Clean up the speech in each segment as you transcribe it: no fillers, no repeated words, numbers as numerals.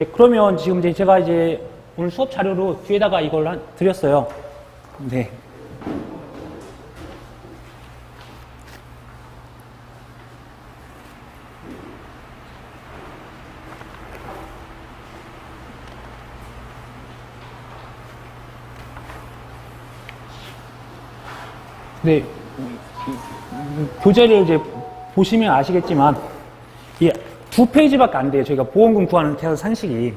네, 그러면 지금 이제 제가 이제 오늘 수업 자료로 뒤에다가 이걸 드렸어요. 네. 네. 교재를 이제 보시면 아시겠지만, 이게 2페이지밖에 안 돼요. 저희가 보험금 구하는 계산 상식이.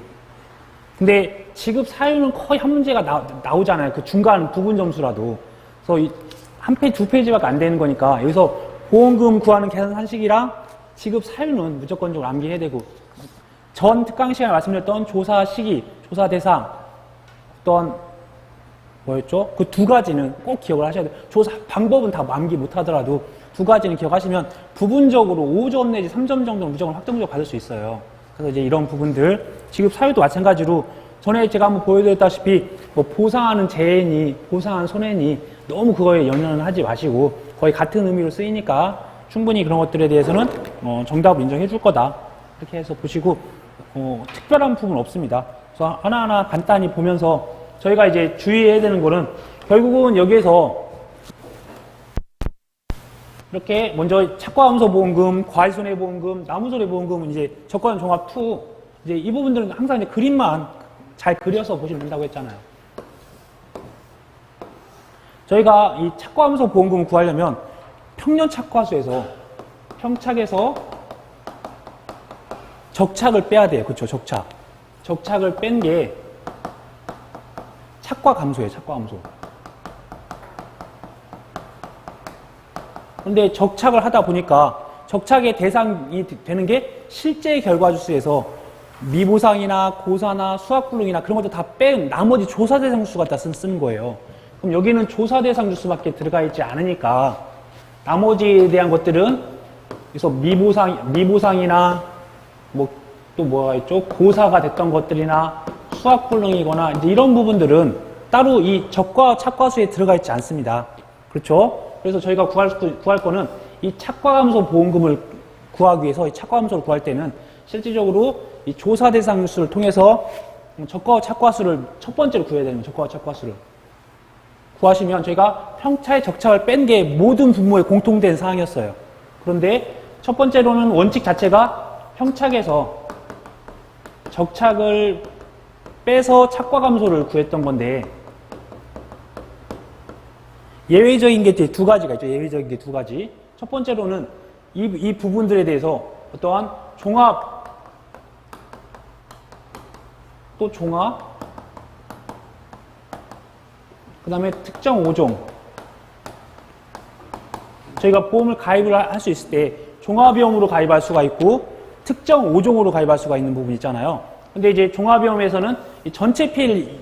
근데 지급 사유는 거의 한 문제가 나오잖아요. 그 중간 부분 점수라도. 그래서 한 페이지, 2페이지밖에 안 되는 거니까 여기서 보험금 구하는 계산 상식이랑 지급 사유는 무조건적으로 암기해야 되고, 전 특강 시간에 말씀드렸던 조사 시기, 조사 대상, 어떤 뭐였죠? 그 두 가지는 꼭 기억을 하셔야 돼요. 조사 방법은 다 암기 못 하더라도 두 가지는 기억하시면 부분적으로 5점 내지 3점 정도는 무조건 확정적 받을 수 있어요. 그래서 이제 이런 부분들, 지급 사유도 마찬가지로 전에 제가 한번 보여드렸다시피 뭐 보상하는 재해니, 보상하는 손해니 너무 그거에 연연을 하지 마시고 거의 같은 의미로 쓰이니까 충분히 그런 것들에 대해서는 정답을 인정해 줄 거다. 이렇게 해서 보시고 특별한 부분 없습니다. 그래서 하나하나 간단히 보면서 저희가 이제 주의해야 되는 거는 결국은 여기에서 이렇게 먼저 착과함수보험금, 과외손해보험금, 나무손해보험금은 이제 적과는 종합 2 이제 이 부분들은 항상 이제 그림만 잘 그려서 보시면 된다고 했잖아요. 저희가 이 착과함수보험금 구하려면 평년 착과수에서 평착에서 적착을 빼야 돼요. 그렇죠? 적착. 적착을 뺀 게 착과감소예요. 착과감소. 그런데 적착을 하다 보니까 적착의 대상이 되는 게 실제 결과주수에서 미보상이나 고사나 수학불능이나 그런 것도 다 뺀 나머지 조사대상 주수가 다 쓰는 거예요. 그럼 여기는 조사대상 주수밖에 들어가 있지 않으니까 나머지에 대한 것들은 그래서 미보상이나 뭐 또 뭐가 있죠? 고사가 됐던 것들이나 수학불능이거나 이제 이런 부분들은 따로 이 적과 착과수에 들어가 있지 않습니다. 그렇죠? 그래서 저희가 구할 거는 이 착과감소 보험금을 구하기 위해서 이 착과감소를 구할 때는 실질적으로 이 조사 대상 수를 통해서 적과와 착과수를 첫 번째로 구해야 되는 거예요. 적과와 착과수를 구하시면 저희가 평차의 적착을 뺀 게 모든 분모에 공통된 사항이었어요. 그런데 첫 번째로는 원칙 자체가 평착에서 적착을 빼서 착과감소를 구했던 건데 예외적인 게 두 가지가 있죠. 예외적인 게 두 가지. 첫 번째로는 이 부분들에 대해서 어떠한 종합, 또 종합, 그 다음에 특정 5종. 저희가 보험을 가입을 할 수 있을 때 종합비용으로 가입할 수가 있고 특정 5종으로 가입할 수가 있는 부분이 있잖아요. 근데 이제 종합비용에서는 이 전체 피해를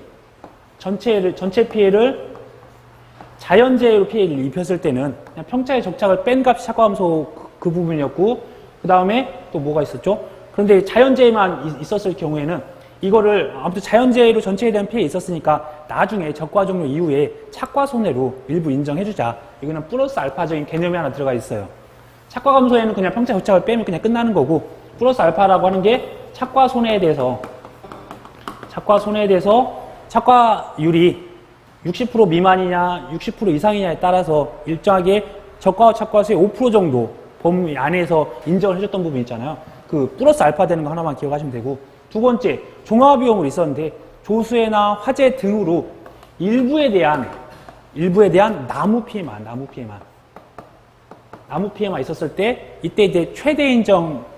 자연재해로 피해를 입혔을 때는 그냥 평차의 적착을 뺀 값이 착과함수 그 부분이었고 그 다음에 또 뭐가 있었죠? 그런데 자연재해만 있었을 경우에는 이거를 아무튼 자연재해로 전체에 대한 피해 있었으니까 나중에 적과 종료 이후에 착과손해로 일부 인정해주자. 이거는 플러스 알파적인 개념이 하나 들어가 있어요. 착과감소에는 그냥 평차 적착을 빼면 그냥 끝나는 거고 플러스 알파라고 하는 게 착과손해에 대해서 착과율이 60% 미만이냐 60% 이상이냐에 따라서 일정하게 적과와 착과수의 5% 정도 범위 안에서 인정을 해줬던 부분 있잖아요. 그 플러스 알파 되는 거 하나만 기억하시면 되고 두 번째 종합비용으로 있었는데 조수해나 화재 등으로 일부에 대한 나무 피해만 있었을 때 이때 이제 최대 인정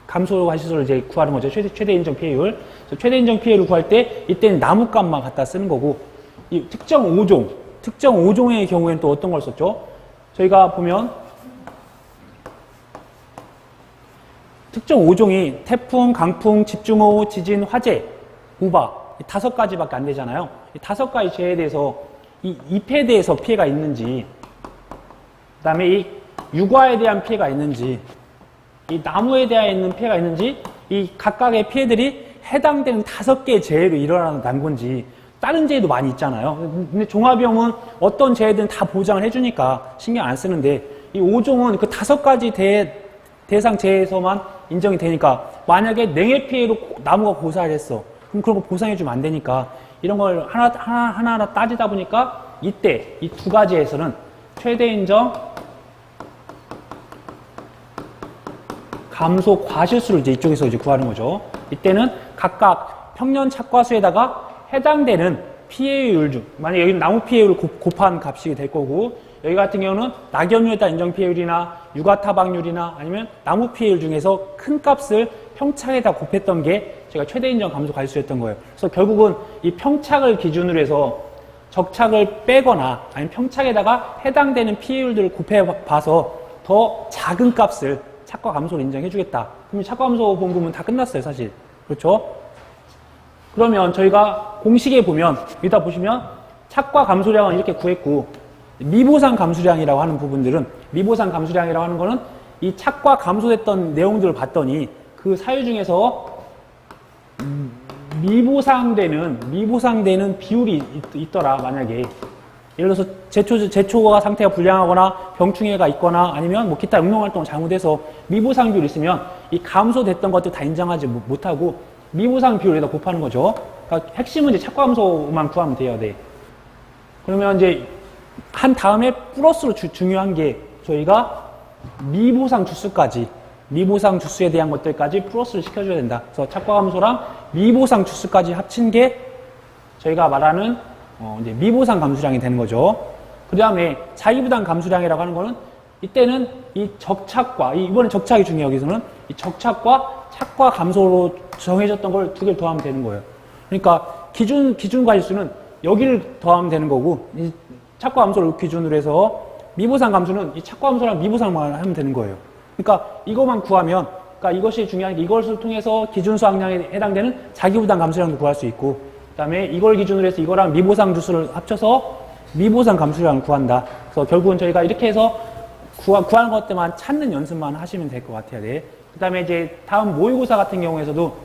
감소화 시설을 이제 구하는 거죠. 최대 인정 피해율. 최대 인정 피해를 구할 때 이때는 나무값만 갖다 쓰는 거고 이 특정 5종의 경우에는 또 어떤 걸 썼죠? 저희가 보면 특정 5종이 태풍, 강풍, 집중호우, 지진, 화재, 우박 이 5가지밖에 안 되잖아요. 이 5가지 재해에 대해서 이 잎에 대해서 피해가 있는지 그 다음에 이 유과에 대한 피해가 있는지 이 나무에 대해 있는 피해가 있는지 이 각각의 피해들이 해당되는 5개의 재해로 일어나는 건지 다른 재해도 많이 있잖아요. 근데 종합비용은 어떤 재해든 다 보장을 해주니까 신경 안 쓰는데 이 5종은 그 5가지 대상 재해에서만 인정이 되니까 만약에 냉해 피해로 나무가 고사를 했어. 그럼 그런 거 보상해주면 안 되니까 이런 걸 하나하나 따지다 보니까 이때 이 두 가지에서는 최대 인정 감소 과실수를 이제 이쪽에서 이제 구하는 거죠. 이때는 각각 평년 착과수에다가 해당되는 피해율 중, 만약에 여기는 나무 피해율을 곱한 값이 될 거고, 여기 같은 경우는 낙엽류에 따른 인정 피해율이나 육아 타박률이나 아니면 나무 피해율 중에서 큰 값을 평착에다 곱했던 게 제가 최대 인정 감소 과실수였던 거예요. 그래서 결국은 이 평착을 기준으로 해서 적착을 빼거나 아니면 평착에다가 해당되는 피해율들을 곱해봐서 더 작은 값을 착과 감소를 인정해주겠다. 그럼 착과 감소 보험금은 다 끝났어요, 사실. 그렇죠? 그러면 저희가 공식에 보면, 여기다 보시면 착과 감소량은 이렇게 구했고, 미보상 감소량이라고 하는 부분들은, 미보상 감소량이라고 하는 거는 이 착과 감소됐던 내용들을 봤더니 그 사유 중에서 미보상되는 비율이 있더라, 만약에. 예를 들어서 제초가 상태가 불량하거나 병충해가 있거나 아니면 뭐 기타 응용활동을 잘못해서 미보상 비율이 있으면 이 감소됐던 것도 다 인정하지 못하고 미보상 비율에다 곱하는 거죠. 그러니까 핵심은 이제 착과 감소만 구하면 돼요. 네. 그러면 이제 한 다음에 플러스로 중요한 게 저희가 미보상 주수에 대한 것들까지 플러스를 시켜줘야 된다. 그래서 착과 감소랑 미보상 주수까지 합친 게 저희가 말하는 이제 미보상 감소량이 되는 거죠. 그 다음에 자기부담 감소량이라고 하는 거는 이때는 이 적착과, 이번에 적착이 중요해요. 여기서는 이 적착과 착과 감소로 정해졌던 걸 두 개를 더하면 되는 거예요. 그러니까 기준 과실수는 여기를 더하면 되는 거고, 이 착과 감소를 기준으로 해서 미보상 감소는 이 착과 감소랑 미보상만 하면 되는 거예요. 그러니까 이것만 구하면, 그러니까 이것이 중요한 게 이것을 통해서 기준수 항량에 해당되는 자기부담 감소량도 구할 수 있고, 그 다음에 이걸 기준으로 해서 이거랑 미보상 주수를 합쳐서 미보상 감소량을 구한다. 그래서 결국은 저희가 이렇게 해서 구하는 것들만 찾는 연습만 하시면 될 것 같아요. 네. 그 다음에 이제 다음 모의고사 같은 경우에서도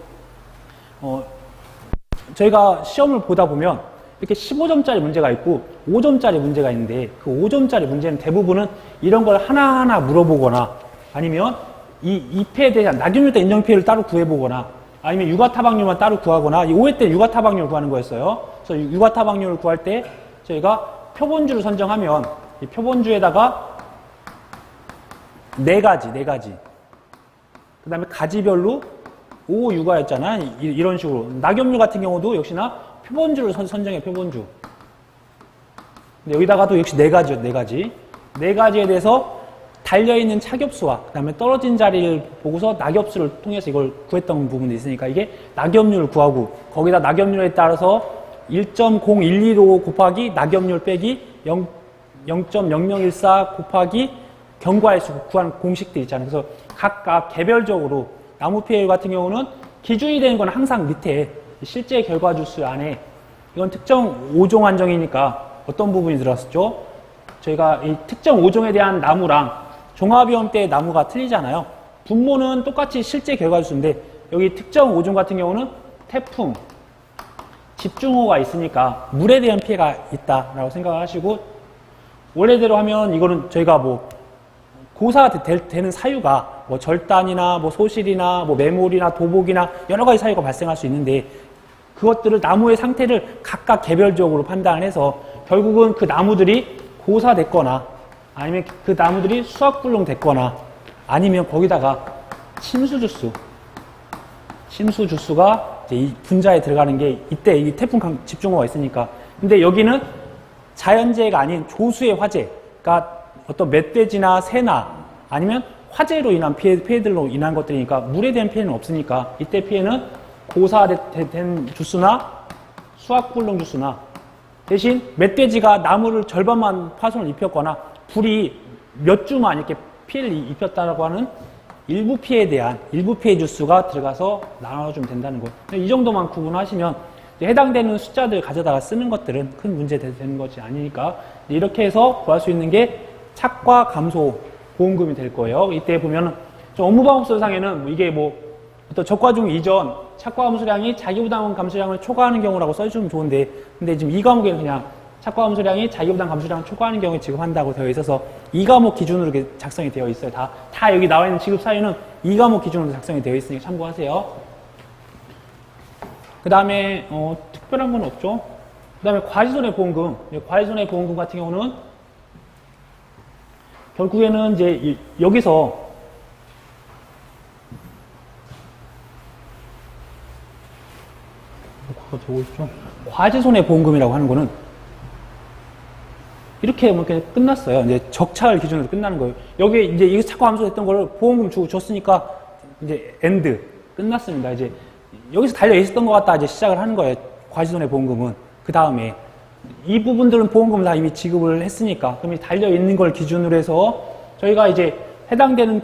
저희가 시험을 보다 보면 이렇게 15점짜리 문제가 있고 5점짜리 문제가 있는데 그 5점짜리 문제는 대부분은 이런 걸 하나하나 물어보거나 아니면 이 피해에 대한 낙엽률 때 인정 피해를 따로 구해보거나 아니면 육아 타박률만 따로 구하거나 이 5회 때 육아 타박률을 구하는 거였어요. 그래서 육아 타박률을 구할 때 저희가 표본주를 선정하면 이 표본주에다가 네 가지. 그 다음에 가지별로 5, 육아였잖아. 이런 식으로. 낙엽률 같은 경우도 역시나 표본주를 선정해, 표본주. 근데 여기다가도 역시 네 가지요, 네 가지. 네 가지에 대해서 달려있는 차겹수와 그 다음에 떨어진 자리를 보고서 낙엽수를 통해서 이걸 구했던 부분이 있으니까 이게 낙엽률을 구하고 거기다 낙엽률에 따라서 1.0125 곱하기 낙엽률 빼기 0.0014 곱하기 경과일수 구하는 공식들 있잖아요. 그래서 각각 개별적으로 나무 피해율 같은 경우는 기준이 되는 건 항상 밑에 실제 결과주수 안에 이건 특정 5종 한정이니까 어떤 부분이 들어갔었죠? 저희가 이 특정 5종에 대한 나무랑 종합위험 때 나무가 틀리잖아요. 분모는 똑같이 실제 결과주수인데 여기 특정 5종 같은 경우는 태풍, 집중호우가 있으니까 물에 대한 피해가 있다라고 생각을 하시고 원래대로 하면 이거는 저희가 뭐 고사가 되는 사유가 뭐 절단이나 뭐 소실이나 뭐 매몰이나 도복이나 여러 가지 사유가 발생할 수 있는데 그것들을 나무의 상태를 각각 개별적으로 판단을 해서 결국은 그 나무들이 고사됐거나 아니면 그 나무들이 수확불능 됐거나 아니면 거기다가 침수주수가 이제 이 분자에 들어가는 게 이때 이 태풍 집중호우가 있으니까 근데 여기는 자연재해가 아닌 조수의 화재 그러니까 어떤 멧돼지나 새나 아니면 화재로 인한 피해들로 인한 것들이니까 물에 대한 피해는 없으니까 이때 피해는 고사된 주수나 수확불능 주수나 대신 멧돼지가 나무를 절반만 파손을 입혔거나 불이 몇 주만 이렇게 피해를 입혔다라고 하는 일부 피해에 대한 일부 피해 주수가 들어가서 나눠주면 된다는 거예요. 이 정도만 구분하시면 해당되는 숫자들 가져다가 쓰는 것들은 큰 문제 되는 것이 아니니까 이렇게 해서 구할 수 있는 게 착과 감소 보험금이 될 거예요. 이때 보면은 업무방법서상에는 이게 뭐 어떤 적과중 이전 착과 감소량이 자기부담 감소량을 초과하는 경우라고 써주면 좋은데 근데 지금 이 과목에는 그냥 착과 함수량이 자기보다 감수량을 초과하는 경우에 지급한다고 되어 있어서 이 과목 기준으로 이렇게 작성이 되어 있어요. 다 여기 나와 있는 지급 사유는 이 과목 기준으로 작성이 되어 있으니까 참고하세요. 그 다음에 특별한 건 없죠. 그 다음에 과시손해보험금. 과시손해보험금 같은 경우는 결국에는 이제 여기서 되고 있죠. 과시손해보험금이라고 하는 거는 이렇게 뭐 그냥 끝났어요. 이제 적차를 기준으로 끝나는 거예요. 여기 이제 이거 착과 함수했던 거를 보험금 주고 줬으니까 이제 엔드 끝났습니다. 이제 여기서 달려 있었던 것 같다 이제 시작을 하는 거예요. 과시손해보험금은 그 다음에 이 부분들은 보험금을 다 이미 지급을 했으니까 그럼 이 달려 있는 걸 기준으로 해서 저희가 이제 해당되는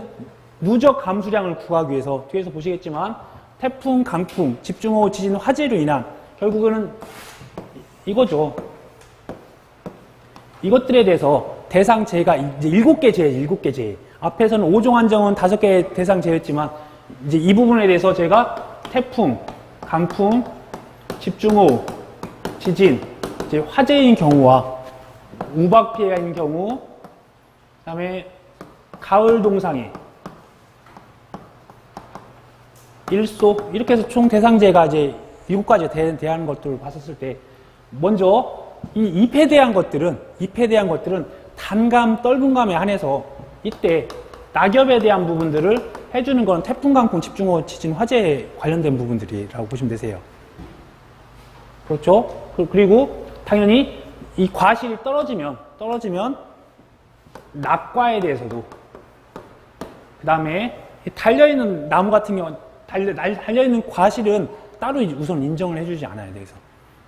누적 감수량을 구하기 위해서 뒤에서 보시겠지만 태풍, 강풍, 집중호우, 지진, 화재로 인한 결국에는 이거죠. 이것들에 대해서 대상 재해가 이제 7개 재해, 7개 재해. 앞에서는 5종 한정은 5개 대상 재해였지만 이제 이 부분에 대해서 제가 태풍, 강풍, 집중호우, 지진, 이제 화재인 경우와 우박 피해가 있는 경우, 그다음에 가을 동상해, 일소 이렇게 해서 총 대상재가 이제 7가지 대한 것들을 봤었을 때 먼저 이 잎에 대한 것들은 단감, 떫은감에 한해서 이때 낙엽에 대한 부분들을 해주는 건 태풍, 강풍, 집중호우, 지진, 화재에 관련된 부분들이라고 보시면 되세요. 그렇죠? 그리고 당연히 이 과실이 떨어지면 낙과에 대해서도 그 다음에 달려있는 나무 같은 경우 달려있는 과실은 따로 우선 인정을 해주지 않아요. 그래서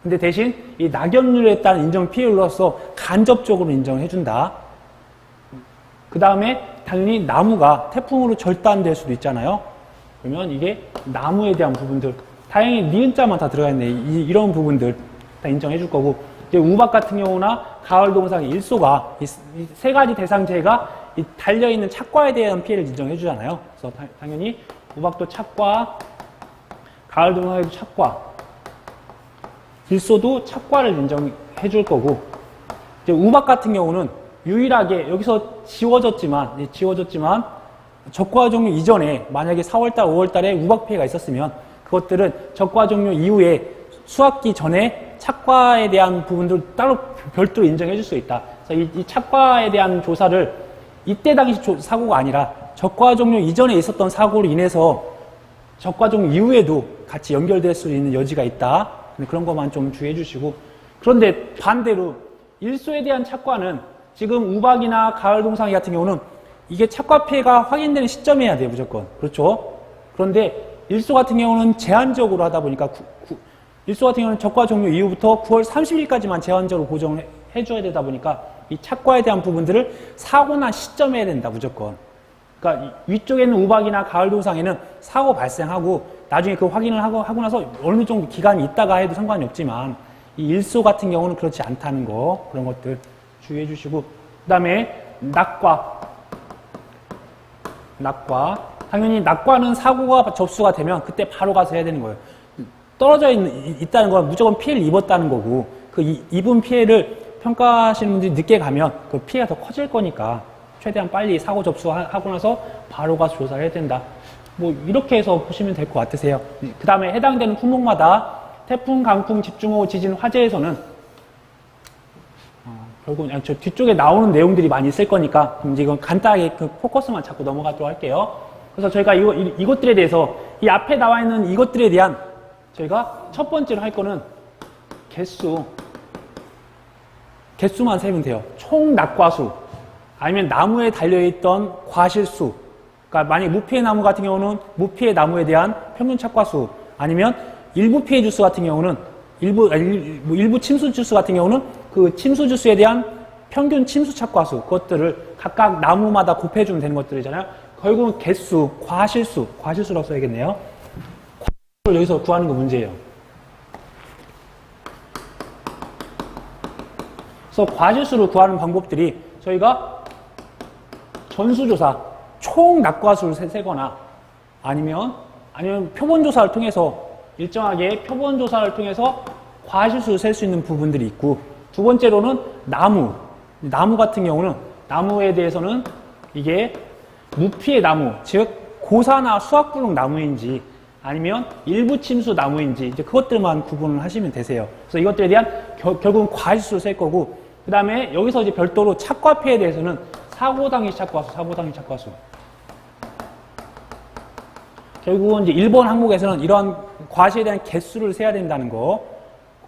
근데 대신 이 낙엽률에 따른 인정 피해율로서 간접적으로 인정을 해준다. 그 다음에 당연히 나무가 태풍으로 절단될 수도 있잖아요. 그러면 이게 나무에 대한 부분들 다행히 니은자만 다 들어가 있네. 이런 부분들 다 인정해 줄 거고 이제 우박 같은 경우나 가을 동상의 일소가 이 세 가지 대상재가 이 달려있는 착과에 대한 피해를 인정해 주잖아요. 그래서 당연히 우박도 착과, 가을 동상에도 착과, 일소도 착과를 인정해 줄 거고 이제 우박 같은 경우는 유일하게 여기서 지워졌지만 적과 종료 이전에 만약에 4월달, 5월달에 우박 피해가 있었으면 그것들은 적과 종료 이후에 수학기 전에 착과에 대한 부분들 따로 별도로 인정해 줄 수 있다. 그래서 이 착과에 대한 조사를 이때 당시 사고가 아니라 적과 종료 이전에 있었던 사고로 인해서 적과 종료 이후에도 같이 연결될 수 있는 여지가 있다. 그런 것만 좀 주의해 주시고 그런데 반대로 일소에 대한 착과는 지금 우박이나 가을 동상이 같은 경우는 이게 착과 피해가 확인되는 시점이어야 돼요. 무조건. 그렇죠? 그런데 일소 같은 경우는 제한적으로 하다 보니까 일소 같은 경우는 적과 종료 이후부터 9월 30일까지만 제한적으로 고정을 해줘야 되다 보니까 이 착과에 대한 부분들을 사고난 시점에 해야 된다. 무조건. 그러니까 위쪽에 있는 우박이나 가을 동상에는 사고 발생하고 나중에 그 확인을 하고 나서 어느 정도 기간이 있다가 해도 상관이 없지만 이 일소 같은 경우는 그렇지 않다는 거 그런 것들 주의해 주시고 그 다음에 낙과 당연히 낙과는 사고가 접수가 되면 그때 바로 가서 해야 되는 거예요. 떨어져 있다는 건 무조건 피해를 입었다는 거고 그 입은 피해를 평가하시는 분들이 늦게 가면 그 피해가 더 커질 거니까 최대한 빨리 사고 접수하고 나서 바로 가서 조사를 해야 된다. 뭐 이렇게 해서 보시면 될 것 같으세요. 그 다음에 해당되는 품목마다 태풍, 강풍, 집중호우, 지진, 화재에서는 결국 저 뒤쪽에 나오는 내용들이 많이 있을 거니까 그럼 이건 간단하게 그 포커스만 잡고 넘어가도록 할게요. 그래서 저희가 이것들에 대해서 이 앞에 나와 있는 이것들에 대한 저희가 첫 번째로 할 거는 개수만 세면 돼요. 총 낙과수 아니면 나무에 달려있던 과실수 그러니까 만약 무피해 나무 같은 경우는 무피해 나무에 대한 평균 착과수 아니면 일부 피해 주수 같은 경우는 일부 침수 주수 같은 경우는 그 침수 주수에 대한 평균 침수 착과수 그것들을 각각 나무마다 곱해주면 되는 것들이잖아요. 결국은 개수, 과실수라고 써야겠네요. 과실수를 여기서 구하는 거 문제예요. 그래서 과실수를 구하는 방법들이 저희가 전수조사, 총 낙과수를 세거나 아니면 표본조사를 통해서 일정하게 표본조사를 통해서 과실수를 셀 수 있는 부분들이 있고 두 번째로는 나무. 나무 같은 경우는 나무에 대해서는 이게 무피해 나무, 즉 고사나 수확불능 나무인지 아니면 일부 침수 나무인지 이제 그것들만 구분을 하시면 되세요. 그래서 이것들에 대한 결국은 과실수를 셀 거고, 그 다음에 여기서 이제 별도로 착과 피해에 대해서는 사고당시 착과수, 사고당시 착과수. 결국은 이제 1번 항목에서는 이러한 과실에 대한 개수를 세야 된다는 거.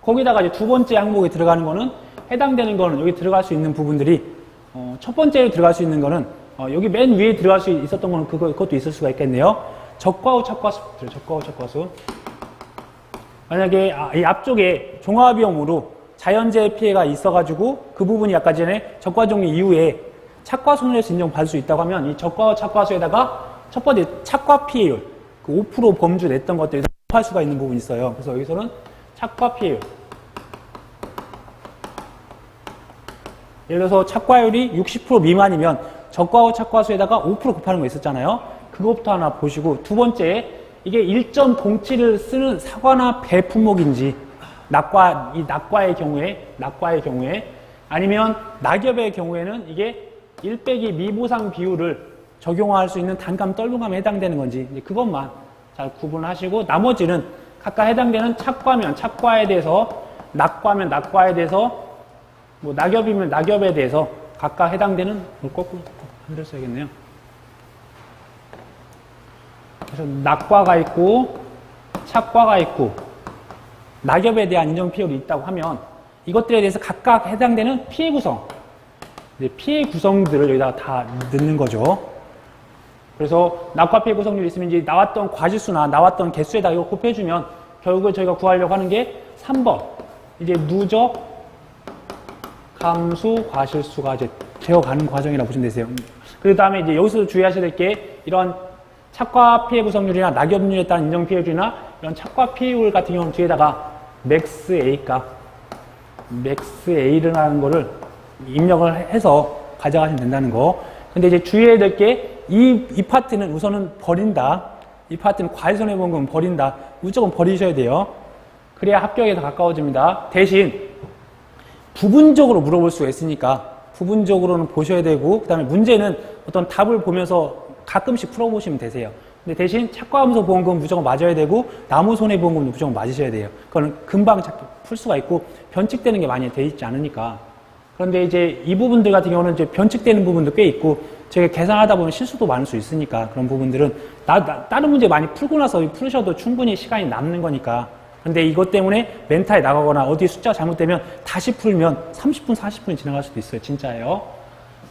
거기다가 이제 두 번째 항목에 들어가는 거는 해당되는 거는 여기 들어갈 수 있는 부분들이 첫 번째로 들어갈 수 있는 거는 여기 맨 위에 들어갈 수 있었던 거는 그것도 있을 수가 있겠네요. 적과후 착과수, 적과후 착과수. 만약에 이 앞쪽에 종합위험으로 자연재해 피해가 있어가지고 그 부분이 아까 전에 적과 종료 이후에 착과 손해에서 인정받을 수 있다고 하면 이 적과후 착과수에다가 첫 번째 착과 피해율, 그 5% 범주 냈던 것들이 할 수가 있는 부분이 있어요. 그래서 여기서는 착과 피해율. 예를 들어서 착과율이 60% 미만이면 적과후 착과수에다가 5% 곱하는 거 있었잖아요. 그것부터 하나 보시고, 두 번째, 이게 1.07을 쓰는 사과나 배 품목인지, 낙과의 경우에, 아니면 낙엽의 경우에는 이게 1빼기 미보상 비율을 적용할 수 있는 단감, 떨분감에 해당되는 건지, 이제 그것만 잘 구분하시고, 나머지는 각각 해당되는 착과면 착과에 대해서, 낙과면 낙과에 대해서, 뭐 낙엽이면 낙엽에 대해서 각각 해당되는, 거꾸로 한글 써야겠네요. 그래서 낙과가 있고 착과가 있고 낙엽에 대한 인정 피해율이 있다고 하면 이것들에 대해서 각각 해당되는 피해 구성, 피해 구성들을 여기다가 다 넣는 거죠. 그래서 낙과 피해 구성률이 있으면 이제 나왔던 과지수나 나왔던 개수에다 이거 곱해주면 결국에 저희가 구하려고 하는 게 3번. 이제 누적 감수 과실수가 이제 되어가는 과정이라고 보시면 되세요. 그 다음에 이제 여기서 주의하셔야 될 게 이런 착과 피해 구성률이나 낙엽률에 따른 인정 피해율이나 이런 착과 피해율 같은 경우는 뒤에다가 맥스 A 값, 맥스 A라는 거를 입력을 해서 가져가시면 된다는 거. 근데 이제 주의해야 될 게 이 파트는 우선은 버린다. 이 파트는 과실손해보험금은 버린다. 무조건 버리셔야 돼요. 그래야 합격에 더 가까워집니다. 대신 부분적으로 물어볼 수가 있으니까 부분적으로는 보셔야 되고, 그 다음에 문제는 어떤 답을 보면서 가끔씩 풀어보시면 되세요. 근데 대신 착과함수 보험금은 무조건 맞아야 되고 나무 손해보험금도 무조건 맞으셔야 돼요. 그거는 금방 풀 수가 있고 변칙되는 게 많이 돼 있지 않으니까. 그런데 이제 이 부분들 같은 경우는 이제 변칙되는 부분도 꽤 있고 제가 계산하다 보면 실수도 많을 수 있으니까 그런 부분들은 다른 문제 많이 풀고 나서 풀으셔도 충분히 시간이 남는 거니까. 근데 이것 때문에 멘탈이 나가거나 어디 숫자가 잘못되면 다시 풀면 30분, 40분이 지나갈 수도 있어요. 진짜예요.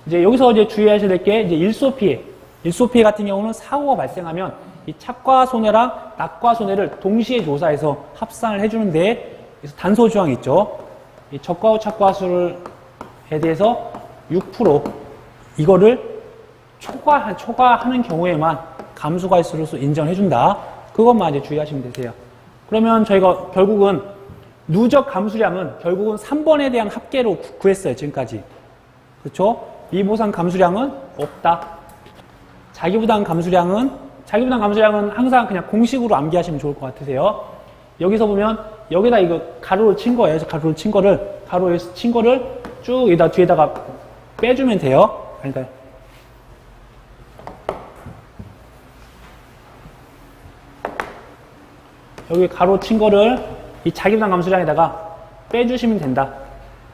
이제 여기서 이제 주의하셔야 될 게 이제 일소 피해. 일소 피해 같은 경우는 사고가 발생하면 이 착과 손해랑 낙과 손해를 동시에 조사해서 합산을 해주는데 단서 조항이 있죠. 이 적과후 착과수에 대해서 6% 이거를 초과하는 경우에만 감수과실수로서 인정해준다. 그것만 이제 주의하시면 되세요. 그러면 저희가 결국은 누적 감수량은 결국은 3번에 대한 합계로 구했어요. 지금까지. 그렇죠? 미보상 감수량은 없다. 자기부담 감수량은 항상 그냥 공식으로 암기하시면 좋을 것 같으세요. 여기서 보면 여기다 이거 가로를 친 거예요. 가로를 친 거를 쭉 여기다 뒤에다가 빼주면 돼요. 그러니까 여기 가로 친 거를 이 자기부담 감수량에다가 빼주시면 된다.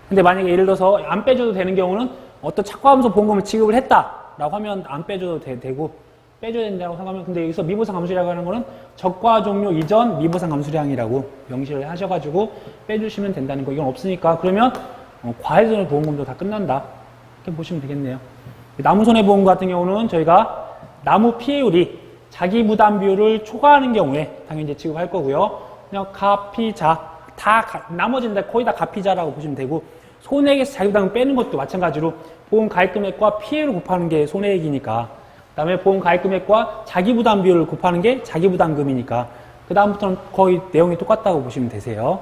근데 만약에 예를 들어서 안 빼줘도 되는 경우는 어떤 착과함수 보험금을 지급을 했다라고 하면 안 빼줘도 되고 빼줘야 된다고 생각하면, 근데 여기서 미보상 감수량이라고 하는 거는 적과 종료 이전 미보상 감수량이라고 명시를 하셔가지고 빼주시면 된다는 거. 이건 없으니까 그러면 과외손해보험금도 다 끝난다. 이렇게 보시면 되겠네요. 나무손해보험 같은 경우는 저희가 나무 피해율이 자기 부담 비율을 초과하는 경우에 당연히 이제 지급할 거고요. 그냥 가피자 나머지는 거의 다 가피자라고 보시면 되고, 손해액에서 자기 부담을 빼는 것도 마찬가지로 보험 가입 금액과 피해를 곱하는 게 손해액이니까, 그다음에 보험 가입 금액과 자기 부담 비율을 곱하는 게 자기 부담금이니까 그 다음부터는 거의 내용이 똑같다고 보시면 되세요.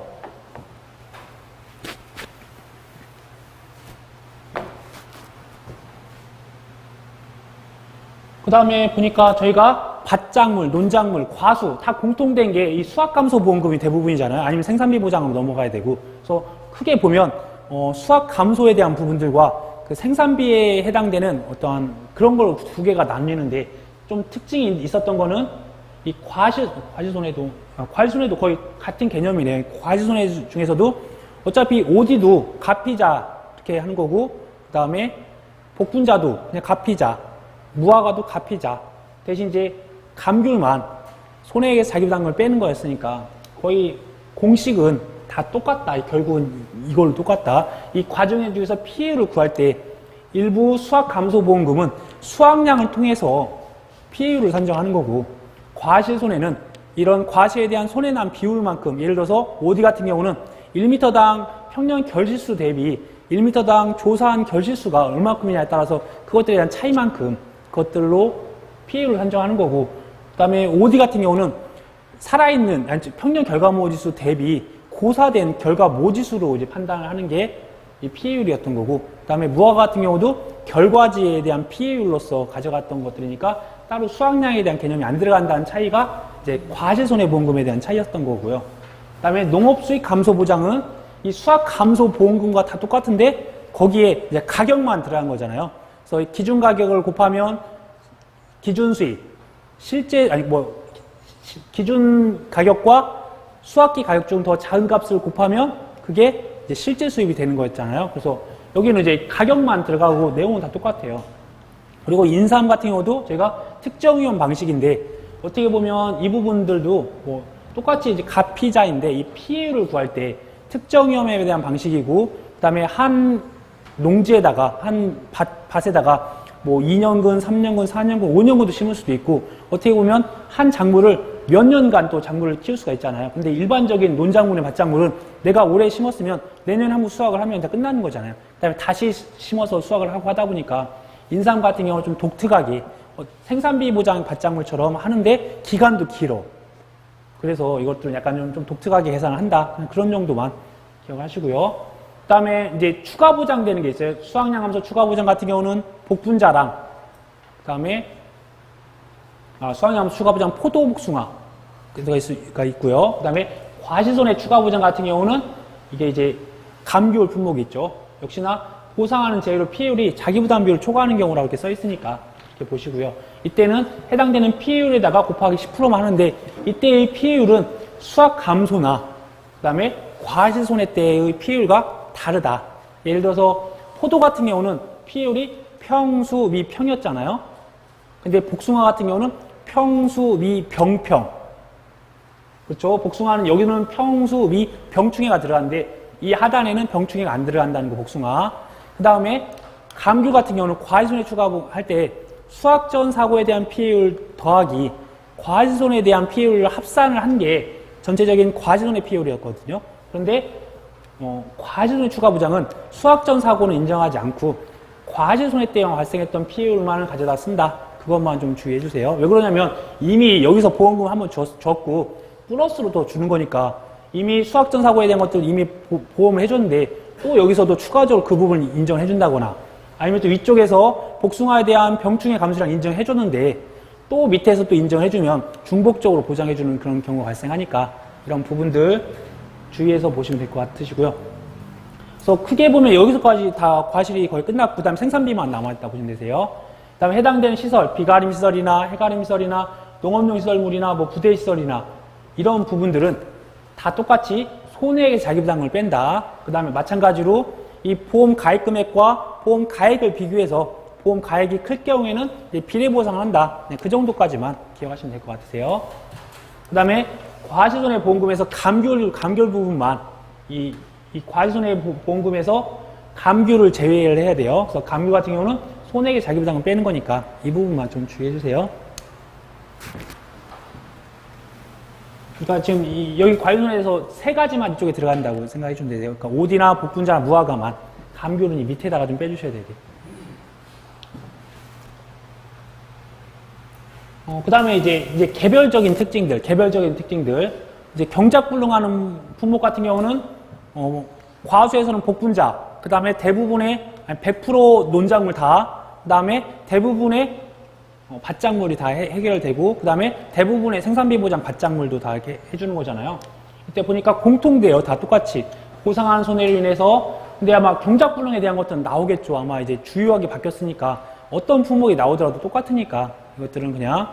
그 다음에 보니까 저희가 밭작물, 논작물, 과수 다 공통된 게 이 수확감소보험금이 대부분이잖아요. 아니면 생산비 보장으로 넘어가야 되고. 그래서 크게 보면 수확 감소에 대한 부분들과 그 생산비에 해당되는 어떠한 그런 걸 두 개가 나뉘는데 좀 특징이 있었던 거는 이 과실손해도 거의 같은 개념이네요. 과실손해 중에서도 어차피 오디도 가피자 이렇게 하는 거고, 그 다음에 복분자도 그냥 가피자, 무화과도 가피자 대신 이제 감귤만 손해액에서 자기부담금을 빼는 거였으니까 거의 공식은 다 똑같다. 결국은 이걸로 똑같다. 이 과정에 중에서 피해를 구할 때 일부 수확 감소 보험금은 수확량을 통해서 피해율을 산정하는 거고, 과실 손해는 이런 과실에 대한 손해난 비율만큼, 예를 들어서 오디 같은 경우는 1m당 평년 결실수 대비 1m당 조사한 결실수가 얼마큼이냐에 따라서 그것들에 대한 차이만큼 그것들로 피해율을 산정하는 거고, 그 다음에 오디 같은 경우는 살아있는 평년 결과모지수 대비 고사된 결과모지수로 이제 판단을 하는 게 이 피해율이었던 거고, 그 다음에 무화과 같은 경우도 결과지에 대한 피해율로서 가져갔던 것들이니까 따로 수확량에 대한 개념이 안 들어간다는 차이가 이제 과실손해보험금에 대한 차이였던 거고요. 그 다음에 농업수익 감소보장은 이 수확 감소보험금과 다 똑같은데 거기에 이제 가격만 들어간 거잖아요. 그래서 기준 가격을 곱하면 기준 수익, 기준 가격과 수확기 가격 중 더 작은 값을 곱하면 그게 이제 실제 수입이 되는 거였잖아요. 그래서 여기는 이제 가격만 들어가고 내용은 다 똑같아요. 그리고 인삼 같은 경우도 제가 특정위험 방식인데 어떻게 보면 이 부분들도 뭐 똑같이 이제 가피자인데 이 피해율을 구할 때 특정위험에 대한 방식이고, 그 다음에 한 농지에다가 한 밭에다가 뭐 2년근, 3년근, 4년근, 5년근도 심을 수도 있고, 어떻게 보면 한 작물을 몇 년간 또 작물을 키울 수가 있잖아요. 근데 일반적인 논작물의 밭작물은 내가 올해 심었으면 내년에 한번 수확을 하면 다 끝나는 거잖아요. 그다음에 다시 심어서 수확을 하고 하다 보니까 인삼 같은 경우는 좀 독특하게 생산비 보장 밭작물처럼 하는데 기간도 길어. 그래서 이것들은 약간 좀 독특하게 계산을 한다. 그런 정도만 기억하시고요. 그 다음에 이제 추가 보장되는 게 있어요. 수확량 감소 추가 보장 같은 경우는 복분자랑, 그 다음에 수확량 감소 추가 보장 포도 복숭아가 있고요. 그 다음에 과실손해 추가 보장 같은 경우는 이게 이제 감귤 품목이 있죠. 역시나 보상하는 재료 피해율이 자기부담 비율을 초과하는 경우라고 이렇게 써 있으니까 이렇게 보시고요. 이때는 해당되는 피해율에다가 곱하기 10%만 하는데 이때의 피해율은 수확 감소나 그 다음에 과실손해 때의 피해율과 다르다. 예를 들어서 포도 같은 경우는 피해율이 평수 미 평이었잖아요. 근데 복숭아 같은 경우는 평수 미 병평. 그렇죠? 복숭아는 여기는 평수 미 병충해가 들어가는데 이 하단에는 병충해가 안 들어간다는 거 복숭아. 그 다음에 감귤 같은 경우는 과실손해 추가할 때 수확 전 사고에 대한 피해율 더하기 과실손해에 대한 피해율을 합산을 한 게 전체적인 과실손해 피해율이었거든요. 그런데 과실손해 추가 보장은 수확 전 사고는 인정하지 않고 과실손해 때 발생했던 피해율만을 가져다 쓴다. 그것만 좀 주의해 주세요. 왜 그러냐면 이미 여기서 보험금 한번 줬고 플러스로 더 주는 거니까 이미 수확 전 사고에 대한 것들 이미 보험을 해줬는데 또 여기서도 추가적으로 그 부분을 인정해 준다거나 아니면 또 위쪽에서 복숭아에 대한 병충해 감소량 인정해 줬는데 또 밑에서 또 인정해 주면 중복적으로 보장해 주는 그런 경우가 발생하니까 이런 부분들 주의해서 보시면 될 것 같으시고요. 그래서 크게 보면 여기서까지 다 과실이 거의 끝났고 그 다음에 생산비만 남아있다 보시면 되세요. 그 다음에 해당되는 시설, 비가림 시설이나 해가림 시설이나 농업용 시설물이나 뭐 부대 시설이나 이런 부분들은 다 똑같이 손해액의 자기부담금을 뺀다. 그 다음에 마찬가지로 이 보험 가입 금액과 보험 가액을 비교해서 보험 가액이 클 경우에는 비례보상을 한다. 그 정도까지만 기억하시면 될 것 같으세요. 그 다음에 과실손해 보험금에서 감귤 부분만 이 과실손해 보험금에서 감귤을 제외를 해야 돼요. 그래서 감귤 같은 경우는 손해액의 자기부담금 빼는 거니까 이 부분만 좀 주의해 주세요. 그러니까 지금 여기 과실손해에서 세 가지만 이쪽에 들어간다고 생각해 주면 돼요. 그러니까 오디나 복분자나 무화과만, 감귤은 이 밑에다가 좀 빼주셔야 돼요. 그 다음에 이제 개별적인 특징들, 이제 경작불능하는 품목 같은 경우는, 과수에서는 복분자, 그 다음에 대부분의 100% 논작물 다, 그 다음에 대부분의 밭작물이 다 해결되고, 그 다음에 대부분의 생산비 보장 밭작물도 다 이렇게 해주는 거잖아요. 이때 보니까 공통돼요. 다 똑같이. 보상하는 손해로 인해서 근데 아마 경작불능에 대한 것들은 나오겠죠. 아마 이제 주요하게 바뀌었으니까 어떤 품목이 나오더라도 똑같으니까 이것들은 그냥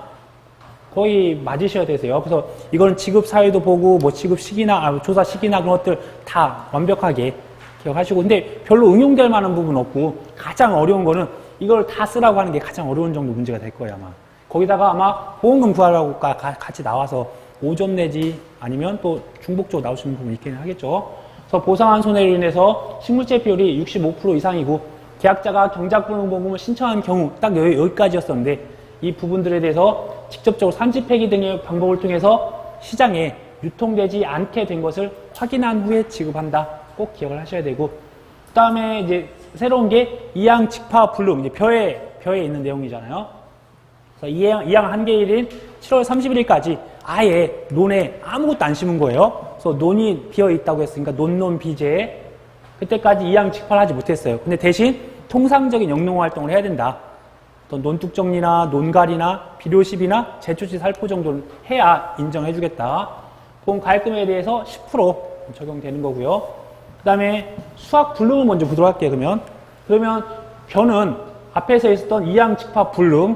거의 맞으셔야 되세요. 그래서 이거는 지급 사유도 보고 뭐 지급 시기나 조사 시기나 그런 것들 다 완벽하게 기억하시고, 근데 별로 응용될 만한 부분은 없고 가장 어려운 거는 이걸 다 쓰라고 하는 게 가장 어려운 정도 문제가 될 거예요. 아마 거기다가 아마 보험금 구하라고 같이 나와서 5점 내지 아니면 또 중복적으로 나올 수 있는 부분이 있기는 하겠죠. 그래서 보상한 손해로 인해서 식물세 비율이 65% 이상이고 계약자가 경작불능보험금을 신청한 경우 딱 여기까지였었는데, 이 부분들에 대해서 직접적으로 산지폐기 등의 방법을 통해서 시장에 유통되지 않게 된 것을 확인한 후에 지급한다. 꼭 기억을 하셔야 되고, 그 다음에 이제 새로운 게 이항 직파 불능, 이제 벼에 있는 내용이잖아요. 그래서 이항 한계일인 7월 31일까지 아예 논에 아무것도 안 심은 거예요. 그래서 논이 비어 있다고 했으니까 논비제에 그때까지 이항 직파를 하지 못했어요. 근데 대신 통상적인 영농 활동을 해야 된다. 어떤 논둑 정리나 논갈이나 비료시비나 제초지 살포 정도는 해야 인정해주겠다. 보험 가입금에 대해서 10% 적용되는 거고요. 그 다음에 수학 불능을 먼저 보도록 할게요. 그러면 벼는 앞에서 있었던 이항 직파 불능,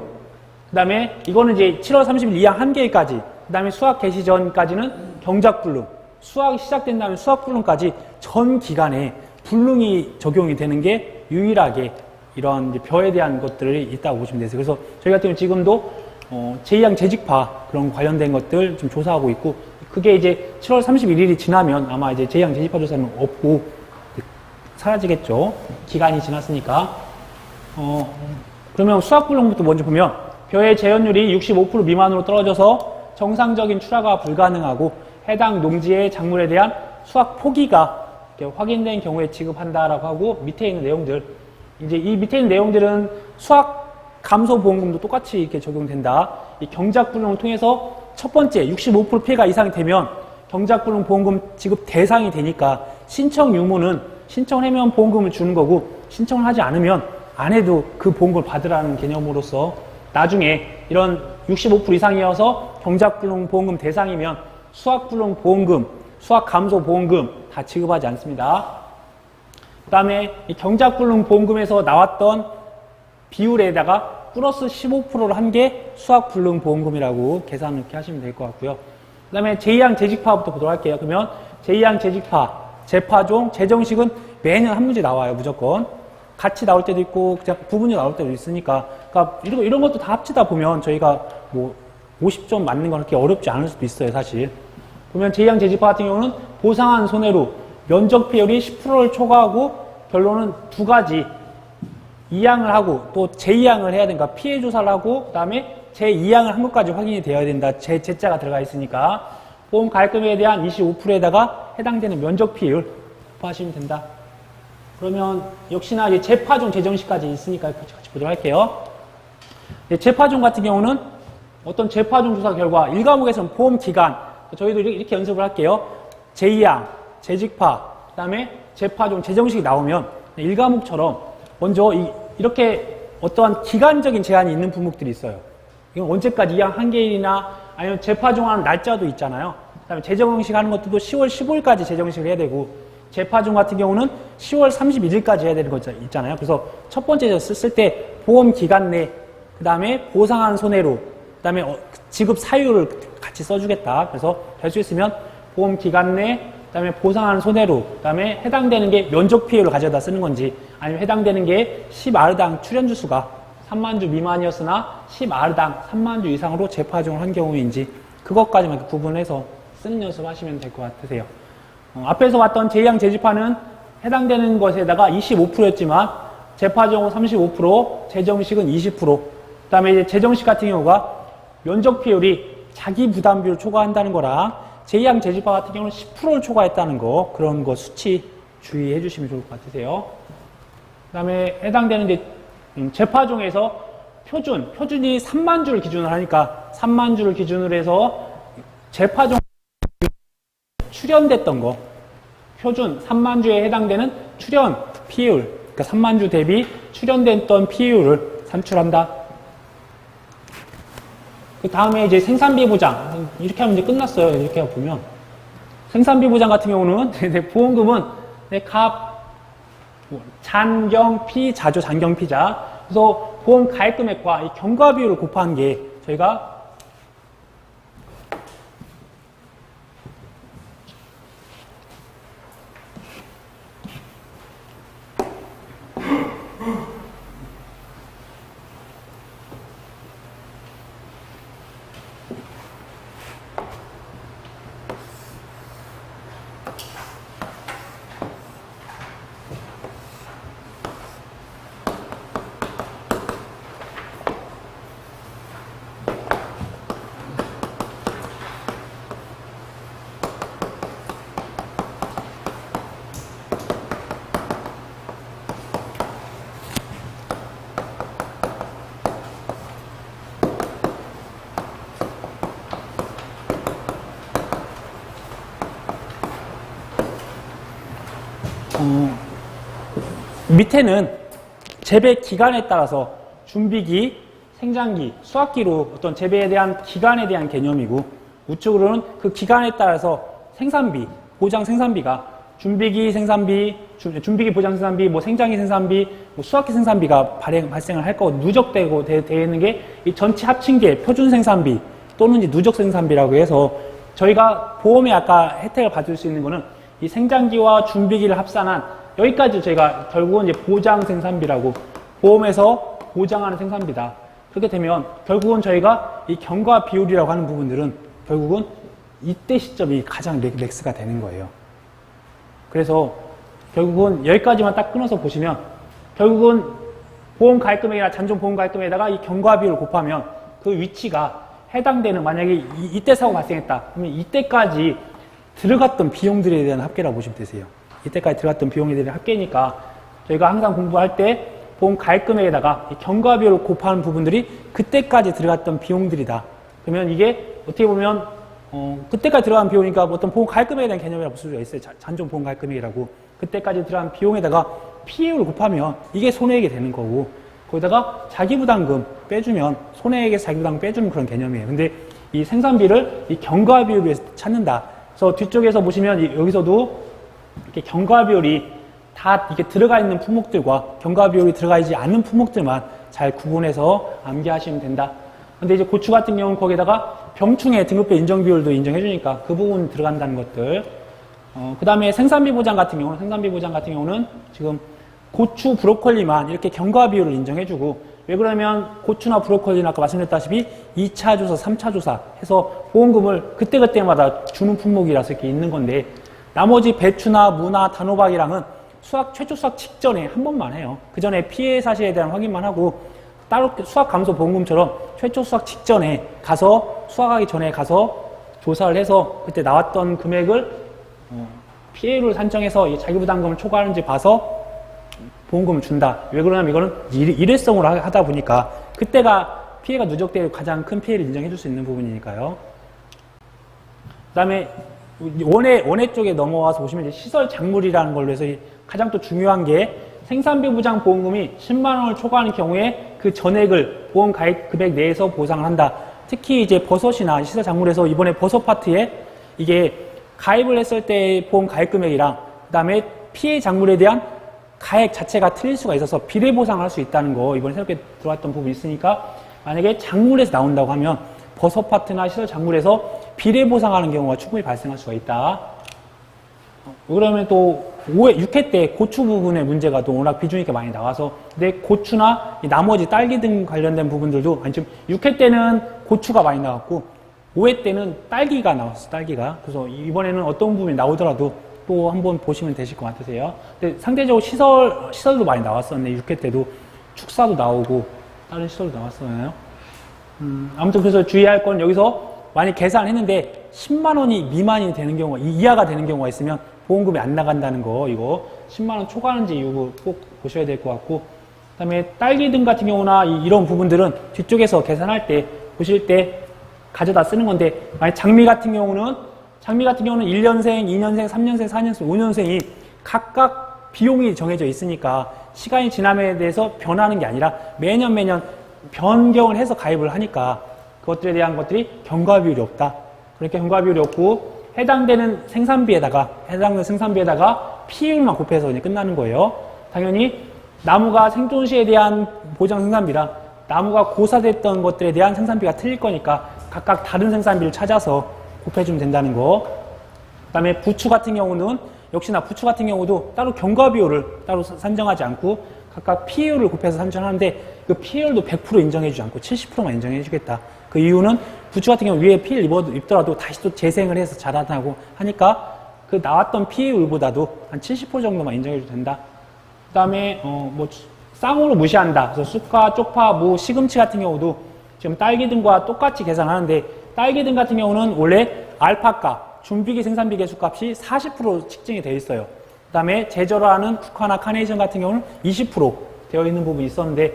그 다음에 이거는 이제 7월 30일 이항 한계일까지, 그 다음에 수학 개시 전까지는 경작 불능, 수학이 시작된 다음에 수학 불능까지 전 기간에 불능이 적용이 되는 게 유일하게 이런 이제 벼에 대한 것들이 있다고 보시면 되세요. 그래서 저희 같은 경우 지금도 제2항 재직파 그런 관련된 것들 좀 조사하고 있고, 그게 이제 7월 31일이 지나면 아마 이제 제2항 재직파 조사는 없고 사라지겠죠. 기간이 지났으니까. 그러면 수학불능부터 먼저 보면 벼의 재현율이 65% 미만으로 떨어져서 정상적인 출하가 불가능하고 해당 농지의 작물에 대한 수확 포기가 확인된 경우에 지급한다라고 하고, 밑에 있는 내용들, 이제 이 밑에 있는 내용들은 수확 감소 보험금도 똑같이 이렇게 적용된다. 이 경작불능을 통해서 첫 번째 65% 피해가 이상이 되면 경작불능 보험금 지급 대상이 되니까 신청 유무는 신청을 하면 보험금을 주는 거고, 신청을 하지 않으면 안 해도 그 보험금을 받으라는 개념으로서 나중에 이런 65% 이상이어서 경작불능 보험금 대상이면 수확불능 보험금, 수확감소 보험금 다 지급하지 않습니다. 그 다음에 경작불능 보험금에서 나왔던 비율에다가 플러스 15%를 한 게 수확불능 보험금이라고 계산을 이렇게 하시면 될 것 같고요. 그 다음에 제2항 재직파부터 보도록 할게요. 그러면 제2항 재직파, 재파종, 재정식은 매년 한 문제 나와요. 무조건. 같이 나올 때도 있고 그냥 부분이 나올 때도 있으니까, 그러니까 이런 것도 다 합치다 보면 저희가 뭐 50점 맞는 건 그렇게 어렵지 않을 수도 있어요. 사실. 그러면 제2항 재직파 같은 경우는 보상한 손해로 면적 비율이 10%를 초과하고 결론은 두 가지, 2항을 하고 또 제2항을 해야 되니까 피해 조사를 하고, 그 다음에 제2항을 한 것까지 확인이 되어야 된다. 제자가 들어가 있으니까 보험 가입금에 대한 25%에다가 해당되는 면적 비율 곱하시면 된다. 그러면 역시나 이제 재파종, 재정식까지 있으니까 같이 보도록 할게요. 재파종 같은 경우는 어떤 재파종 조사 결과 1과목에서는 보험 기간, 저희도 이렇게 연습을 할게요. 제2항, 재직파, 그 다음에 재파종, 재정식이 나오면 1과목처럼 먼저 이렇게 어떠한 기간적인 제한이 있는 품목들이 있어요. 이건 언제까지 2항 한계일이나 아니면 재파종하는 날짜도 있잖아요. 그 다음에 재정식 하는 것도 10월 15일까지 재정식을 해야 되고, 재파종 같은 경우는 10월 31일까지 해야 되는 거 있잖아요. 그래서 첫 번째 쓸 때 보험 기간 내, 그 다음에 보상한 손해로, 그 다음에 지급 사유를 같이 써주겠다. 그래서 될 수 있으면 보험 기간 내, 그 다음에 보상한 손해로, 그 다음에 해당되는 게 면적 피해를 가져다 쓰는 건지, 아니면 해당되는 게 10아르당 출연주 수가 3만 주 미만이었으나 10아르당 3만 주 이상으로 재파종을 한 경우인지, 그것까지만 이렇게 구분해서 쓰는 연습하시면 될 것 같으세요. 앞에서 봤던 제2항 재직파는 해당되는 것에다가 25%였지만 재파종은 35%, 재정식은 20%, 그 다음에 이제 재정식 같은 경우가 면적 비율이 자기 부담 비율을 초과한다는 거랑 제2항 재직파 같은 경우는 10%를 초과했다는 거, 그런 거 수치 주의해 주시면 좋을 것 같으세요. 그 다음에 해당되는 이제 재파종에서 표준이 3만 주를 기준으로 하니까 3만 주를 기준으로 해서 재파종 출연됐던 거, 표준 3만 주에 해당되는 출연 피율, 그러니까 3만 주 대비 출연됐던 피율을 산출한다. 그 다음에 이제 생산비 보장, 이렇게 하면 이제 끝났어요. 이렇게 보면 생산비 보장 같은 경우는 보험금은 값 잔경피 자죠. 잔경피자. 그래서 보험 가입 금액과 이 경과 비율을 곱한 게 저희가 밑에는 재배 기간에 따라서 준비기, 생장기, 수확기로 어떤 재배에 대한 기간에 대한 개념이고, 우측으로는 그 기간에 따라서 생산비, 보장 생산비가 준비기 생산비, 준비기 보장 생산비, 뭐 생장기 생산비, 뭐 수확기 생산비가 발생을 할 거고, 누적되고 되어 있는 게 이 전체 합친 게 표준 생산비 또는 이제 누적 생산비라고 해서, 저희가 보험에 아까 혜택을 받을 수 있는 거는 이 생장기와 준비기를 합산한 여기까지 저희가 결국은 이제 보장 생산비라고, 보험에서 보장하는 생산비다. 그렇게 되면 결국은 저희가 이 경과 비율이라고 하는 부분들은 결국은 이때 시점이 가장 맥스가 되는 거예요. 그래서 결국은 여기까지만 딱 끊어서 보시면, 결국은 보험 가입 금액이나 잔존 보험 가입 금액에다가 이 경과 비율을 곱하면 그 위치가 해당되는, 만약에 이때 사고 발생했다 그러면 이때까지 들어갔던 비용들에 대한 합계라고 보시면 되세요. 이때까지 들어갔던 비용에 대한 합계니까 저희가 항상 공부할 때 보험 가입 금액에다가 경과 비율을 곱하는 부분들이 그때까지 들어갔던 비용들이다. 그러면 이게 어떻게 보면 그때까지 들어간 비용이니까 어떤 보험 가입 금액에 대한 개념이라고 볼 수가 있어요. 잔존 보험 가입 금액이라고. 그때까지 들어간 비용에다가 피해율을 곱하면 이게 손해액이 되는 거고, 거기다가 자기부담금 빼주면, 손해액에서 자기부담금 빼주는 그런 개념이에요. 근데 이 생산비를 이 경과 비율을 위해서 찾는다. 그래서 뒤쪽에서 보시면 여기서도 이렇게 경과 비율이 다 이게 들어가 있는 품목들과 경과 비율이 들어가 있지 않는 품목들만 잘 구분해서 암기하시면 된다. 근데 이제 고추 같은 경우는 거기다가 병충해 등급별 인정 비율도 인정해주니까 그 부분 들어간다는 것들. 그 다음에 생산비 보장 같은 경우는 지금 고추, 브로콜리만 이렇게 경과 비율을 인정해주고, 왜 그러면 고추나 브로콜리는 아까 말씀드렸다시피 2차 조사, 3차 조사 해서 보험금을 그때그때마다 주는 품목이라서 이렇게 있는 건데, 나머지 배추나 무나 단호박이랑은 최초 수확 직전에 한 번만 해요. 그 전에 피해 사실에 대한 확인만 하고, 따로 수확 감소 보험금처럼 최초 수확 직전에 가서, 수확하기 전에 가서 조사를 해서 그때 나왔던 금액을 피해율을 산정해서 자기부담금을 초과하는지 봐서 보험금을 준다. 왜 그러냐면 이거는 일회성으로 하다 보니까 그때가 피해가 누적되고 가장 큰 피해를 인정해 줄 수 있는 부분이니까요. 그 다음에 원회 쪽에 넘어와서 보시면 이제 시설 작물이라는 걸로 해서 가장 또 중요한 게, 생산비 보장 보험금이 10만 원을 초과하는 경우에 그 전액을 보험 가입 금액 내에서 보상을 한다. 특히 이제 버섯이나 시설 작물에서 이번에 버섯 파트에 이게 가입을 했을 때 보험 가입 금액이랑 그다음에 피해 작물에 대한 가액 자체가 틀릴 수가 있어서 비례 보상을 할 수 있다는 거, 이번에 새롭게 들어왔던 부분이 있으니까 만약에 작물에서 나온다고 하면 버섯 파트나 시설 작물에서 비례 보상하는 경우가 충분히 발생할 수가 있다. 그러면 또 6회 때 고추 부분의 문제가 또 워낙 비중이 많이 나와서, 근데 고추나 나머지 딸기 등 관련된 부분들도, 아니 지금 6회 때는 고추가 많이 나왔고 5회 때는 딸기가 나왔어, 딸기가. 그래서 이번에는 어떤 부분이 나오더라도 또 한번 보시면 되실 것 같으세요. 근데 상대적으로 시설도 많이 나왔었는데 6회 때도 축사도 나오고 다른 시설도 나왔었나요? 아무튼 그래서 주의할 건, 여기서 만약 계산을 했는데 10만 원이 미만이 되는 경우가, 이하가 되는 경우가 있으면 보험금이 안 나간다는 거, 이거 10만 원 초과하는지 이거 꼭 보셔야 될 것 같고, 그 다음에 딸기 등 같은 경우나 이런 부분들은 뒤쪽에서 계산할 때, 보실 때 가져다 쓰는 건데, 만약 장미 같은 경우는 1년생, 2년생, 3년생, 4년생, 5년생이 각각 비용이 정해져 있으니까 시간이 지남에 대해서 변하는 게 아니라 매년 변경을 해서 가입을 하니까 그것들에 대한 것들이 경과 비율이 없다. 그렇게 경과 비율이 없고 해당되는 생산비에다가 피해율만 곱해서 이제 끝나는 거예요. 당연히 나무가 생존 시에 대한 보장 생산비랑 나무가 고사됐던 것들에 대한 생산비가 틀릴 거니까 각각 다른 생산비를 찾아서 곱해주면 된다는 거. 그 다음에 부추 같은 경우는 역시나 부추 같은 경우도 따로 경과비율을 따로 산정하지 않고 각각 PA율을 곱해서 산정하는데 그 PA율도 100% 인정해주지 않고 70%만 인정해주겠다. 그 이유는 부추 같은 경우 위에 피해를 입더라도 다시 또 재생을 해서 자라나고 하니까 그 나왔던 PA율보다도 한 70% 정도만 인정해줘도 된다. 그 다음에 뭐 쌍으로 무시한다. 그래서 쑥과 쪽파, 무, 시금치 같은 경우도 지금 딸기 등과 똑같이 계산하는데 딸기 등 같은 경우는 원래 알파값, 준비기 생산비 계수값이 40% 측정이 되어 있어요. 그 다음에 제저라는 국화나 카네이션 같은 경우는 20% 되어 있는 부분이 있었는데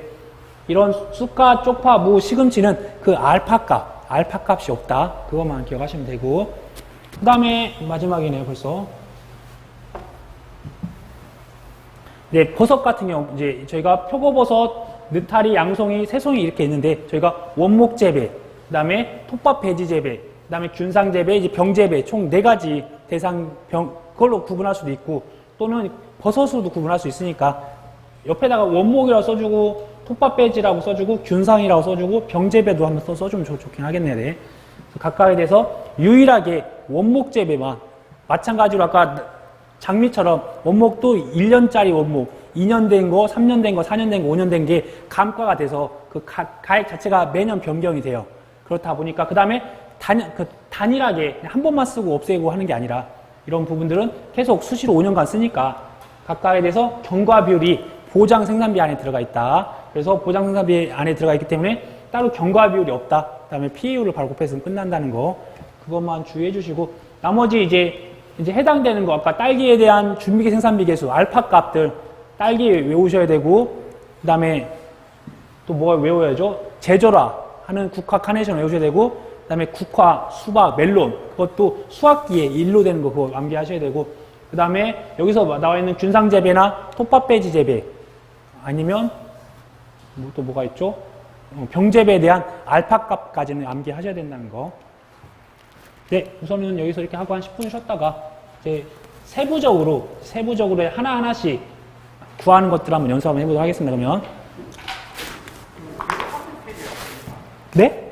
이런 쑥과 쪽파, 무, 시금치는 그 알파값이 없다. 그것만 기억하시면 되고 그 다음에 마지막이네요 벌써. 네, 버섯 같은 경우 이제 저희가 표고버섯, 느타리, 양송이, 새송이 이렇게 있는데 저희가 원목 재배, 그 다음에 톱밥 배지 재배, 그 다음에 균상 재배, 이제 병 재배 총 4가지 대상 병 그걸로 구분할 수도 있고 또는 버섯으로도 구분할 수 있으니까 옆에다가 원목이라고 써주고 톱밥 배지라고 써주고 균상이라고 써주고 병 재배도 한번 써주면 좋긴 하겠네요. 네. 각각에 대해서 유일하게 원목 재배만 마찬가지로 아까 장미처럼 원목도 1년짜리 원목, 2년 된 거, 3년 된 거, 4년 된 거, 5년 된 게 감가가 돼서 그 가액 자체가 매년 변경이 돼요. 그렇다 보니까 그 다음에 단일하게 한 번만 쓰고 없애고 하는 게 아니라 이런 부분들은 계속 수시로 5년간 쓰니까 각각에 대해서 경과 비율이 보장 생산비 안에 들어가 있다. 그래서 보장 생산비 안에 들어가 있기 때문에 따로 경과 비율이 없다. 그 다음에 PA율을 바로 곱해서 끝난다는 거. 그것만 주의해 주시고 나머지 이제 해당되는 거 아까 딸기에 대한 준비기 생산비 계수 알파 값들 딸기 외우셔야 되고 그 다음에 또 뭐 외워야죠? 제조라 하는 국화 카네이션 외우셔야 되고 그 다음에 국화, 수박, 멜론 그것도 수학기에 일로 되는 거 그거 암기하셔야 되고 그 다음에 여기서 나와 있는 균상 재배나 톱밥 배지 재배 아니면 또 뭐가 있죠? 병 재배에 대한 알파 값까지는 암기하셔야 된다는 거. 네, 우선은 여기서 이렇게 하고 한 10분 쉬었다가 이제 세부적으로 하나하나씩 구하는 것들 한번 연습 한번 해보도록 하겠습니다. 그러면 네?